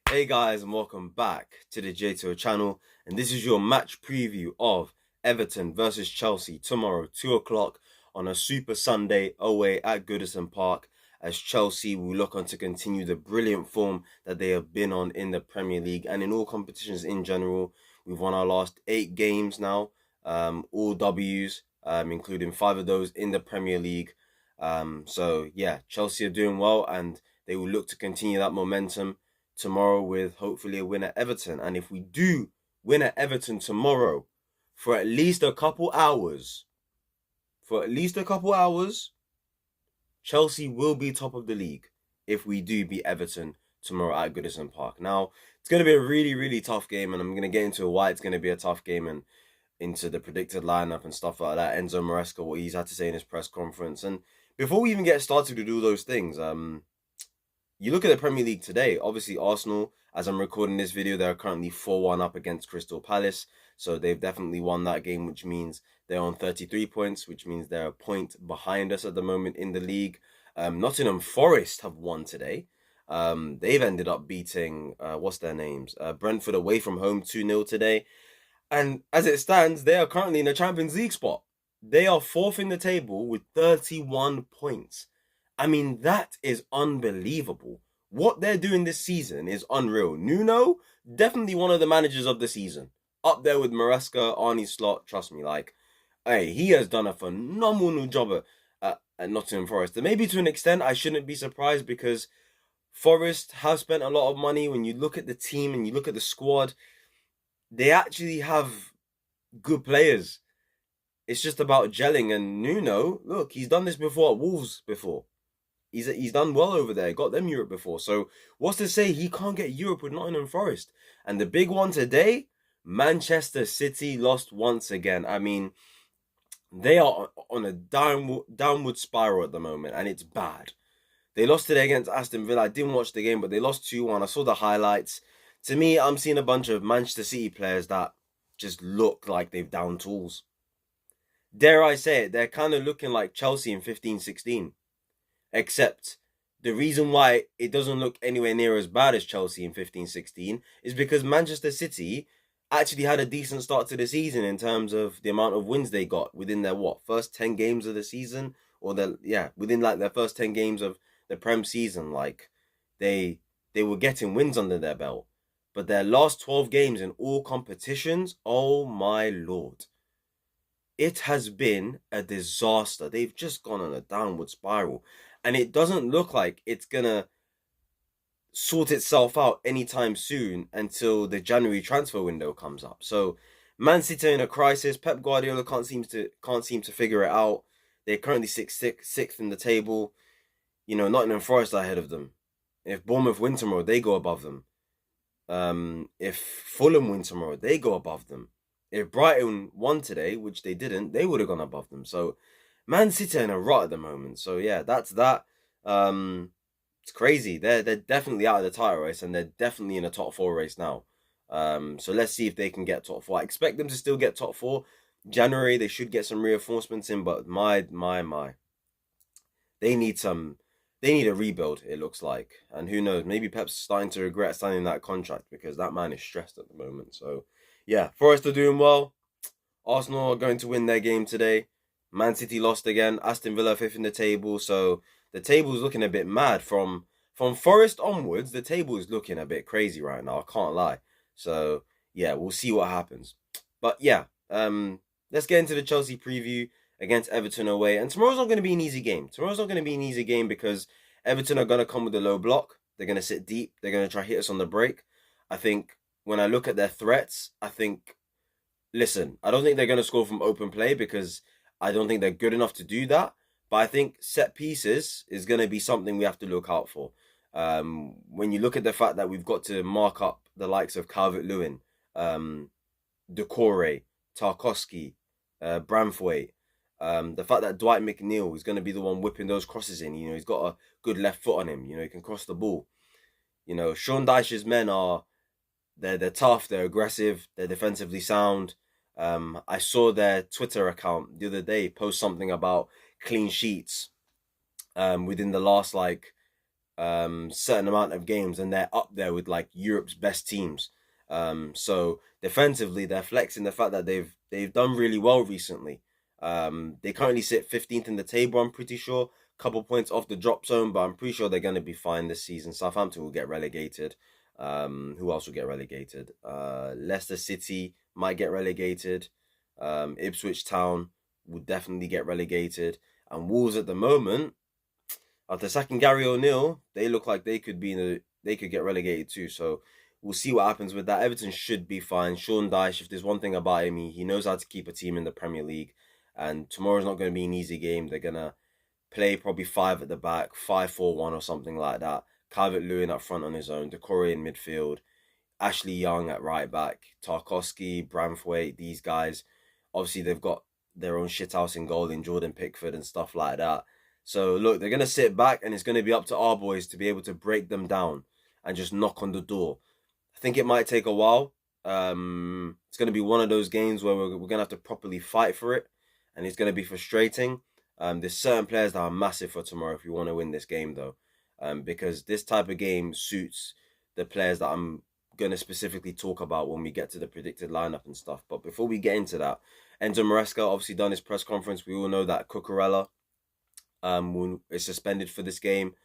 Hey guys, and welcome back to the JTO channel. And this is your match preview of Everton versus Chelsea tomorrow, 2 o'clock on a Super Sunday away at Goodison Park. As Chelsea will look on to continue the brilliant form that they have been on in the Premier League and in all competitions in general. We've won our last 8 games now, all W's, including 5 of those in the Premier League. So yeah, Chelsea are doing well and they will look to continue that momentum tomorrow with hopefully a win at Everton. And if we do win at Everton tomorrow for at least a couple hours, Chelsea will be top of the league if we do beat Everton tomorrow at Goodison Park. Now, it's going to be a really, really tough game, and I'm going to get into why it's going to be a tough game and into the predicted lineup and stuff like that. Enzo Maresca, what he's had to say in his press conference. And before we even get started to do those things, you look at the Premier League today, obviously Arsenal, as I'm recording this video, they're currently 4-1 up against Crystal Palace. So they've definitely won that game, which means they're on 33 points, which means they're a point behind us at the moment in the league. Nottingham Forest have won today. They've ended up beating, what's their names? Brentford away from home 2-0 today. And as it stands, they are currently in the Champions League spot. They are fourth in the table with 31 points. I mean, that is unbelievable. What they're doing this season is unreal. Nuno, definitely one of the managers of the season. Up there with Maresca, Arne Slot, trust me. Hey, he has done a phenomenal job at Nottingham Forest. And maybe to an extent, I shouldn't be surprised because Forest have spent a lot of money. When you look at the team and you look at the squad, they actually have good players. It's just about gelling. And Nuno, look, he's done this before at Wolves before. He's done well over there, got them Europe before. So what's to say he can't get Europe with Nottingham Forest? And the big one today, Manchester City lost once again. I mean, they are on a downward spiral at the moment, and it's bad. They lost today against Aston Villa. I didn't watch the game, but they lost 2-1. I saw the highlights. To me, I'm seeing a bunch of Manchester City players that just look like they've down tools. Dare I say it, they're kind of looking like Chelsea in 15-16. Except the reason why it doesn't look anywhere near as bad as Chelsea in 15-16 is because Manchester City actually had a decent start to the season in terms of the amount of wins they got within their first 10 games of the season, or within their first 10 games of the Prem season. Like they were getting wins under their belt. But their last 12 games in all competitions, oh my lord. It has been a disaster. They've just gone on a downward spiral. And it doesn't look like it's going to sort itself out anytime soon until the January transfer window comes up. So Man City are in a crisis. Pep Guardiola can't seem to figure it out. They're currently sixth in the table. You know, Nottingham Forest are ahead of them. If Bournemouth win tomorrow, they go above them. If Fulham win tomorrow, they go above them. If Brighton won today, which they didn't, they would have gone above them. So Man City are in a rut at the moment. So yeah, that's that. It's crazy. They're definitely out of the title race and they're definitely in a top 4 race now. So let's see if they can get top 4. I expect them to still get top 4. January they should get some reinforcements in, but my. They need a rebuild, it looks like. And who knows, maybe Pep's starting to regret signing that contract because that man is stressed at the moment. So yeah, Forest are doing well. Arsenal are going to win their game today. Man City lost again. Aston Villa 5th in the table. So the table is looking a bit mad. From Forest onwards, the table is looking a bit crazy right now. I can't lie. So yeah, we'll see what happens. But yeah, let's get into the Chelsea preview against Everton away. And tomorrow's not going to be an easy game. Because Everton are going to come with a low block. They're going to sit deep. They're going to try to hit us on the break. I think when I look at their threats, listen, I don't think they're going to score from open play because I don't think they're good enough to do that. But I think set pieces is going to be something we have to look out for. When you look at the fact that we've got to mark up the likes of Calvert-Lewin, Decore, Tarkowski, Branthwaite, the fact that Dwight McNeil is going to be the one whipping those crosses in. You know, he's got a good left foot on him. You know, he can cross the ball. You know, Sean Dyche's men they're tough, they're aggressive, they're defensively sound. I saw their Twitter account the other day post something about clean sheets within the last certain amount of games, and they're up there with like Europe's best teams. So defensively, they're flexing the fact that they've done really well recently. They currently sit 15th in the table, I'm pretty sure. Couple points off the drop zone, but I'm pretty sure they're going to be fine this season. Southampton will get relegated. Who else will get relegated? Leicester City might get relegated. Ipswich Town will definitely get relegated. And Wolves at the moment, after sacking Gary O'Neill, they look like they could get relegated too. So we'll see what happens with that. Everton should be fine. Sean Dyche, if there's one thing about him, he knows how to keep a team in the Premier League. And tomorrow's not going to be an easy game. They're gonna play probably five at the back, 5-4-1 or something like that. Calvert-Lewin up front on his own, Decore in midfield, Ashley Young at right back, Tarkowski, Branthwaite, these guys. Obviously, they've got their own shithouse in goal in Jordan Pickford and stuff like that. So, look, they're going to sit back and it's going to be up to our boys to be able to break them down and just knock on the door. I think it might take a while. It's going to be one of those games where we're going to have to properly fight for it, and it's going to be frustrating. There's certain players that are massive for tomorrow if you want to win this game, though, because this type of game suits the players that I'm going to specifically talk about when we get to the predicted lineup and stuff. But before we get into that, Enzo Maresca obviously done his press conference. We all know that Cucurella is suspended for this game.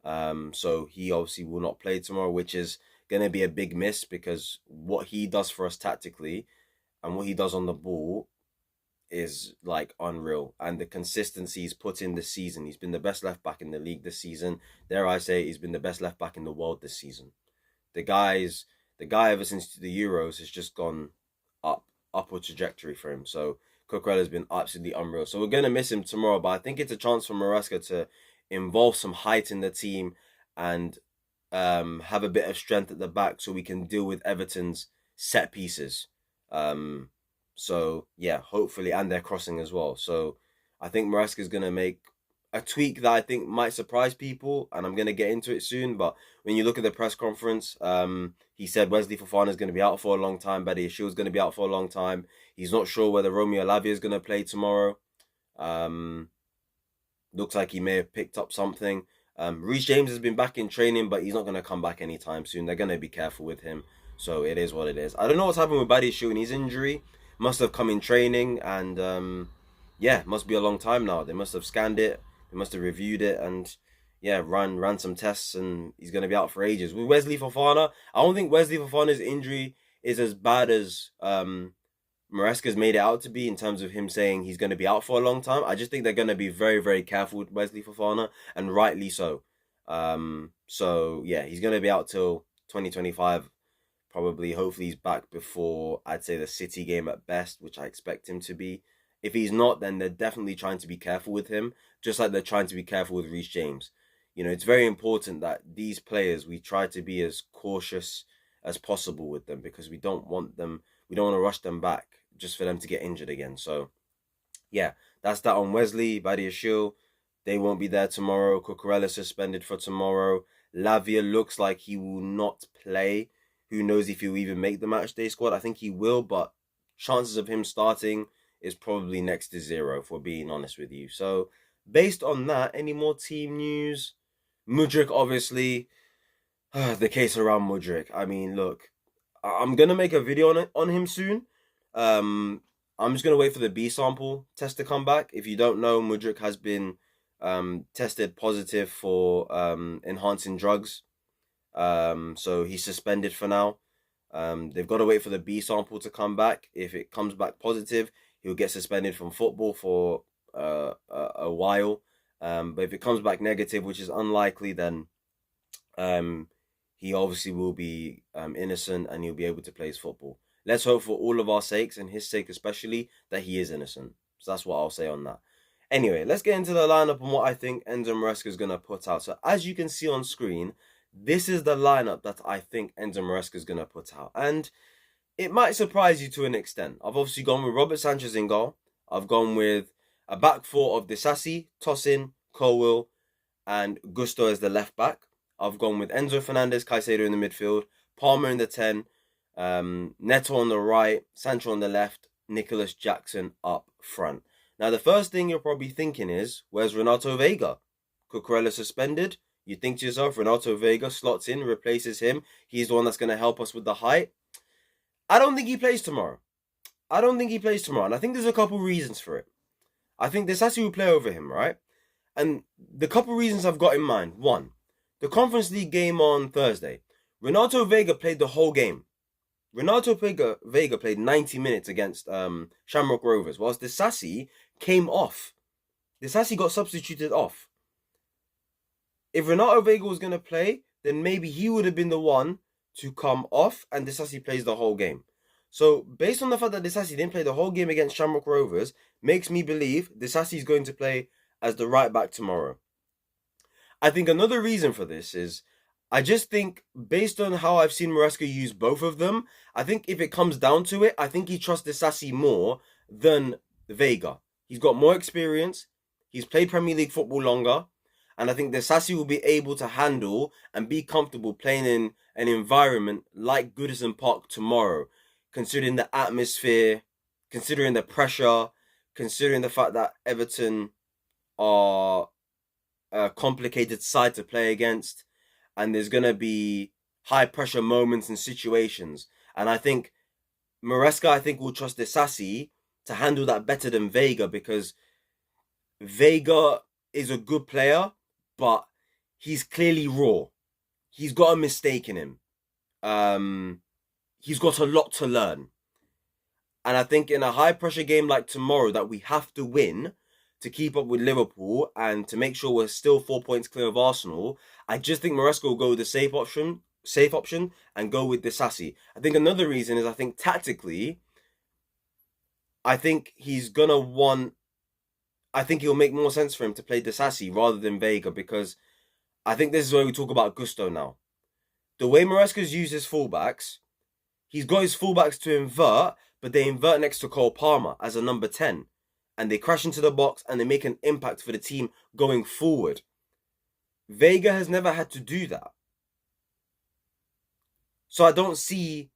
So he obviously will not play tomorrow, which is going to be a big miss because what he does for us tactically and what he does on the ball is like unreal. And the consistency he's put in this season, he's been the best left back in the league this season. Dare I say, he's been the best left back in the world this season. The guy ever since the Euros has just gone upward trajectory for him. So Cucurella has been absolutely unreal. So we're going to miss him tomorrow, but I think it's a chance for Maresca to involve some height in the team and have a bit of strength at the back so we can deal with Everton's set pieces. So yeah, hopefully, and they're crossing as well. So I think Maresca is going to make a tweak that I think might surprise people, and I'm going to get into it soon. But when you look at the press conference, he said Wesley Fofana is going to be out for a long time. Badia Shield is going to be out for a long time. He's not sure whether Romeo Lavia is going to play tomorrow. Looks like he may have picked up something. Reece James has been back in training, but he's not going to come back anytime soon. They're going to be careful with him. So it is what it is. I don't know what's happened with Badia Shield and his injury. Must have come in training, and yeah, must be a long time now. They must have scanned it. They must have reviewed it, and yeah, ran some tests, and he's going to be out for ages. With Wesley Fofana, I don't think Wesley Fofana's injury is as bad as Maresca's made it out to be in terms of him saying he's going to be out for a long time. I just think they're going to be very, very careful with Wesley Fofana, and rightly so. So yeah, he's going to be out till 2025. Probably, hopefully he's back before, I'd say, the City game at best, which I expect him to be. If he's not, then they're definitely trying to be careful with him, just like they're trying to be careful with Reece James. You know, it's very important that these players, we try to be as cautious as possible with them because we don't want to rush them back just for them to get injured again. So, yeah, that's that on Wesley, Badia Shield. They won't be there tomorrow. Cucurella suspended for tomorrow. Lavia looks like he will not play. Who knows if he'll even make the matchday squad? I think he will, but chances of him starting is probably next to zero, if we're being honest with you. So, based on that, any more team news? Mudryk, obviously. The case around Mudryk. I mean, look, I'm going to make a video on him soon. I'm just going to wait for the B sample test to come back. If you don't know, Mudryk has been tested positive for enhancing drugs. So he's suspended for now. They've got to wait for the B sample to come back. If it comes back positive, he'll get suspended from football for a while. But if it comes back negative, which is unlikely, then he obviously will be innocent and he'll be able to play his football. Let's hope for all of our sakes, and his sake especially, that he is innocent. So that's what I'll say on that. Anyway, let's get into the lineup and what I think Enzo Maresca is going to put out. So as you can see on screen, this is the lineup that I think Enzo Maresca is going to put out. And it might surprise you to an extent. I've obviously gone with Robert Sanchez in goal. I've gone with a back four of Disasi, Tosin, Colwill, and Gusto as the left back. I've gone with Enzo Fernandez, Caicedo in the midfield, Palmer in the 10, Neto on the right, Sancho on the left, Nicholas Jackson up front. Now, the first thing you're probably thinking is, where's Renato Vega? Cucurella suspended? You think to yourself, Renato Vega slots in, replaces him. He's the one that's going to help us with the height. I don't think he plays tomorrow. I don't think he plays tomorrow. And I think there's a couple reasons for it. I think Disasi will play over him, right? And the couple reasons I've got in mind. One, the Conference League game on Thursday. Renato Vega played the whole game. Vega played 90 minutes against Shamrock Rovers, whilst Disasi came off. Disasi got substituted off. If Renato Vega was going to play, then maybe he would have been the one to come off and Disasi plays the whole game. So, based on the fact that Disasi didn't play the whole game against Shamrock Rovers, makes me believe Disasi is going to play as the right back tomorrow. I think another reason for this is I just think, based on how I've seen Maresca use both of them, I think if it comes down to it, I think he trusts Disasi more than Vega. He's got more experience, he's played Premier League football longer, and I think Disasi will be able to handle and be comfortable playing in an environment like Goodison Park tomorrow, considering the atmosphere, considering the pressure, considering the fact that Everton are a complicated side to play against, and there's going to be high pressure moments and situations. And I think Maresca, will trust Disasi to handle that better than Vega, because Vega is a good player, but he's clearly raw. He's got a mistake in him. He's got a lot to learn. And I think in a high pressure game like tomorrow that we have to win to keep up with Liverpool and to make sure we're still 4 points clear of Arsenal, I just think Maresca will go with the safe option and go with Disasi. I think another reason is I think tactically, I think he'll make more sense for him to play Disasi rather than Vega, because I think this is where we talk about Gusto now. The way Maresca's used his fullbacks, he's got his fullbacks to invert, but they invert next to Cole Palmer as a number 10. And they crash into the box and they make an impact for the team going forward. Vega has never had to do that. So I don't see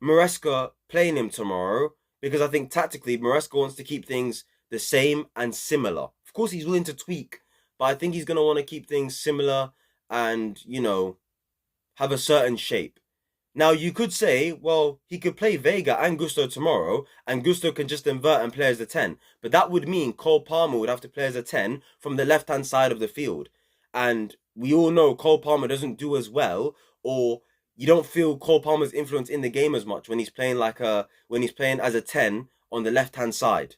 Maresca playing him tomorrow, because I think tactically Maresca wants to keep things the same and similar. Of course, he's willing to tweak, but I think he's going to want to keep things similar and, have a certain shape. Now, you could say, well, he could play Vega and Gusto tomorrow, and Gusto can just invert and play as a 10. But that would mean Cole Palmer would have to play as a 10 from the left-hand side of the field. And we all know Cole Palmer doesn't do as well, or you don't feel Cole Palmer's influence in the game as much when he's playing as a 10 on the left-hand side.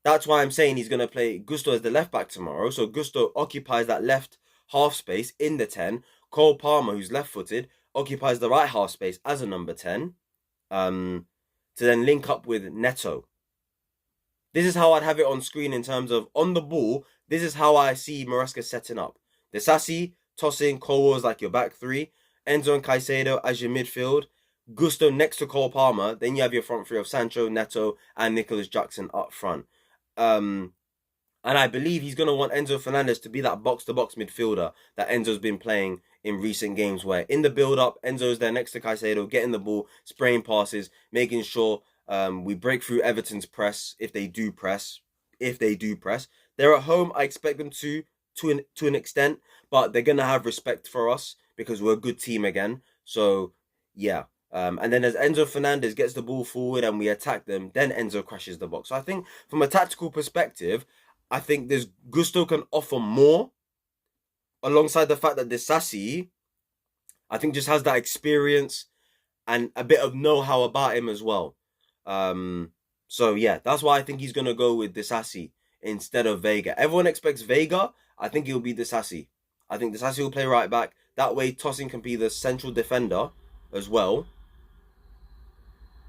That's why I'm saying he's going to play Gusto as the left back tomorrow. So Gusto occupies that left half space in the 10. Cole Palmer, who's left-footed, occupies the right half space as a number 10 to then link up with Neto. This is how I'd have it on screen in terms of on the ball. This is how I see Maresca setting up. Disasi, tossing, Cole as like your back three, Enzo and Caicedo as your midfield, Gusto next to Cole Palmer. Then you have your front three of Sancho, Neto, and Nicholas Jackson up front. And I believe he's going to want Enzo Fernandez to be that box-to-box midfielder that Enzo's been playing in recent games, where in the build-up, Enzo's there next to Caicedo, getting the ball, spraying passes, making sure we break through Everton's press if they do press. They're at home. I expect them to an extent, but they're going to have respect for us because we're a good team again. So, yeah. And then as Enzo Fernandez gets the ball forward and we attack them, then Enzo crashes the box. So I think from a tactical perspective, I think there's Gusto can offer more, alongside the fact that Disasi, I think, just has that experience and a bit of know-how about him as well. So yeah, that's why I think he's gonna go with Disasi instead of Vega. Everyone expects Vega. I think it'll be Disasi. I think Disasi will play right back. That way, Tosin can be the central defender as well.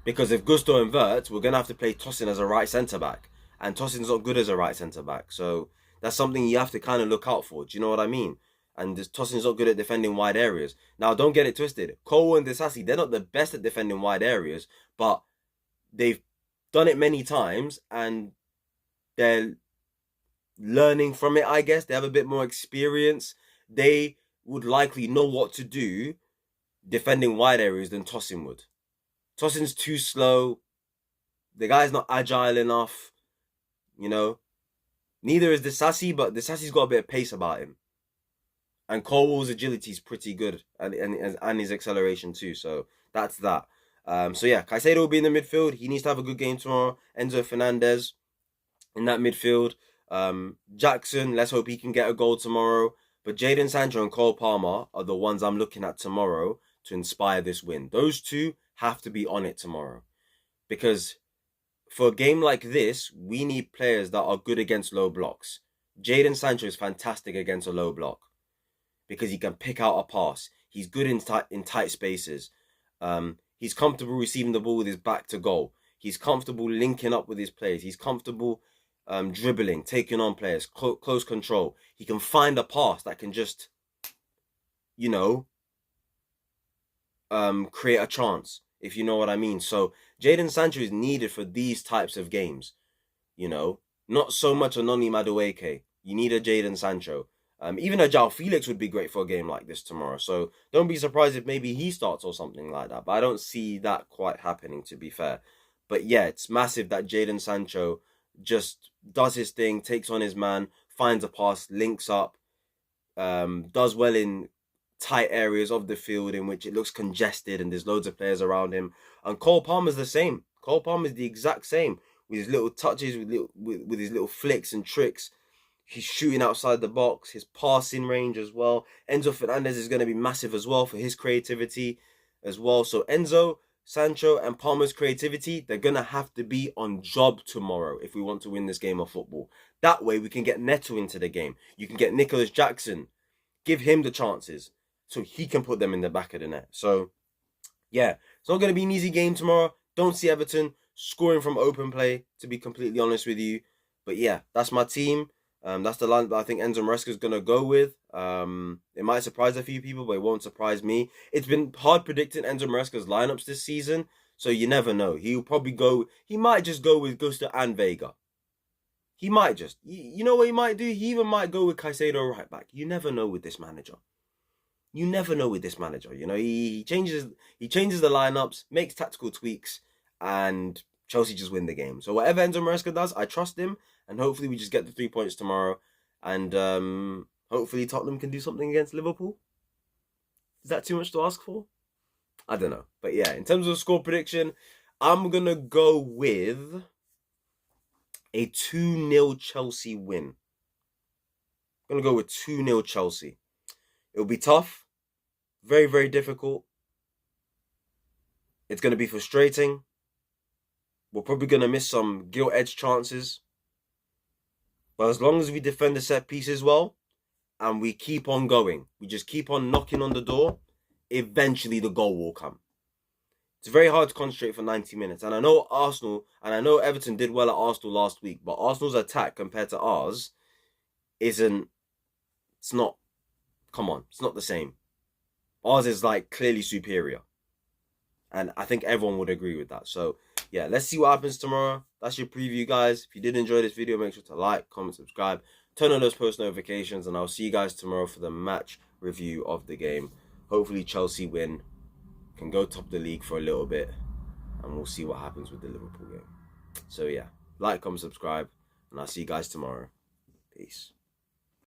Because if Gusto inverts, we're gonna have to play Tosin as a right centre back. And Tosin's not good as a right centre-back. So that's something you have to kind of look out for. Do you know what I mean? And Tosin's not good at defending wide areas. Now, don't get it twisted. Cole and Disasi, they're not the best at defending wide areas, but they've done it many times and they're learning from it, I guess. They have a bit more experience. They would likely know what to do defending wide areas than Tosin would. Tosin's too slow. The guy's not agile enough. Neither is Disasi, but Disasi's got a bit of pace about him. And Colwell's agility is pretty good, and his acceleration too. So that's that. So yeah, Caicedo will be in the midfield. He needs to have a good game tomorrow. Enzo Fernandez in that midfield. Jackson, let's hope he can get a goal tomorrow. But Jadon Sancho and Cole Palmer are the ones I'm looking at tomorrow to inspire this win. Those two have to be on it tomorrow. Because for a game like this, we need players that are good against low blocks. Jadon Sancho is fantastic against a low block because he can pick out a pass. He's good in tight spaces. He's comfortable receiving the ball with his back to goal. He's comfortable linking up with his players. He's comfortable dribbling, taking on players, close control. He can find a pass that can just, you know, create a chance, if you know what I mean. So Jadon Sancho is needed for these types of games, you know. Not so much a Noni Madueke. You need a Jadon Sancho. Even a João Felix would be great for a game like this tomorrow. So don't be surprised if maybe he starts or something like that. But I don't see that quite happening, to be fair. But yeah, it's massive that Jadon Sancho just does his thing, takes on his man, finds a pass, links up, does well in tight areas of the field in which it looks congested and there's loads of players around him. And Cole Palmer's the same. Cole Palmer's the exact same with his little touches, with his little flicks and tricks. He's shooting outside the box, his passing range as well. Enzo Fernandez is going to be massive as well for his creativity as well. So Enzo, Sancho, and Palmer's creativity, they're going to have to be on job tomorrow if we want to win this game of football. That way we can get Neto into the game. You can get Nicholas Jackson. Give him the chances so he can put them in the back of the net. So, yeah, it's not going to be an easy game tomorrow. Don't see Everton scoring from open play, to be completely honest with you. But yeah, that's my team. That's the line that I think Enzo Maresca is going to go with. It might surprise a few people, but it won't surprise me. It's been hard predicting Enzo Maresca's lineups this season, so you never know. He'll probably go, he might just go with Gusto and Vega. He might just, you know what he might do? He even might go with Caicedo right back. You never know with this manager. You never know with this manager. You know, he changes the lineups, makes tactical tweaks, and Chelsea just win the game. So whatever Enzo Maresca does, I trust him, and hopefully we just get the 3 points tomorrow, and hopefully Tottenham can do something against Liverpool. Is that too much to ask for? I don't know. But yeah, in terms of score prediction, I'm going to go with a 2-0 Chelsea win. I'm going to go with 2-0 Chelsea. It'll be tough. Very, very difficult. It's going to be frustrating. We're probably going to miss some gilt-edged chances. But as long as we defend the set pieces well, and we keep on going, we just keep on knocking on the door, eventually the goal will come. It's very hard to concentrate for 90 minutes. And I know Arsenal, and I know Everton did well at Arsenal last week, but Arsenal's attack compared to ours it's not the same. Ours is like clearly superior. And I think everyone would agree with that. So yeah, let's see what happens tomorrow. That's your preview, guys. If you did enjoy this video, make sure to like, comment, subscribe, turn on those post notifications, and I'll see you guys tomorrow for the match review of the game. Hopefully Chelsea win, can go top the league for a little bit, and we'll see what happens with the Liverpool game. So yeah, like, comment, subscribe, and I'll see you guys tomorrow. Peace.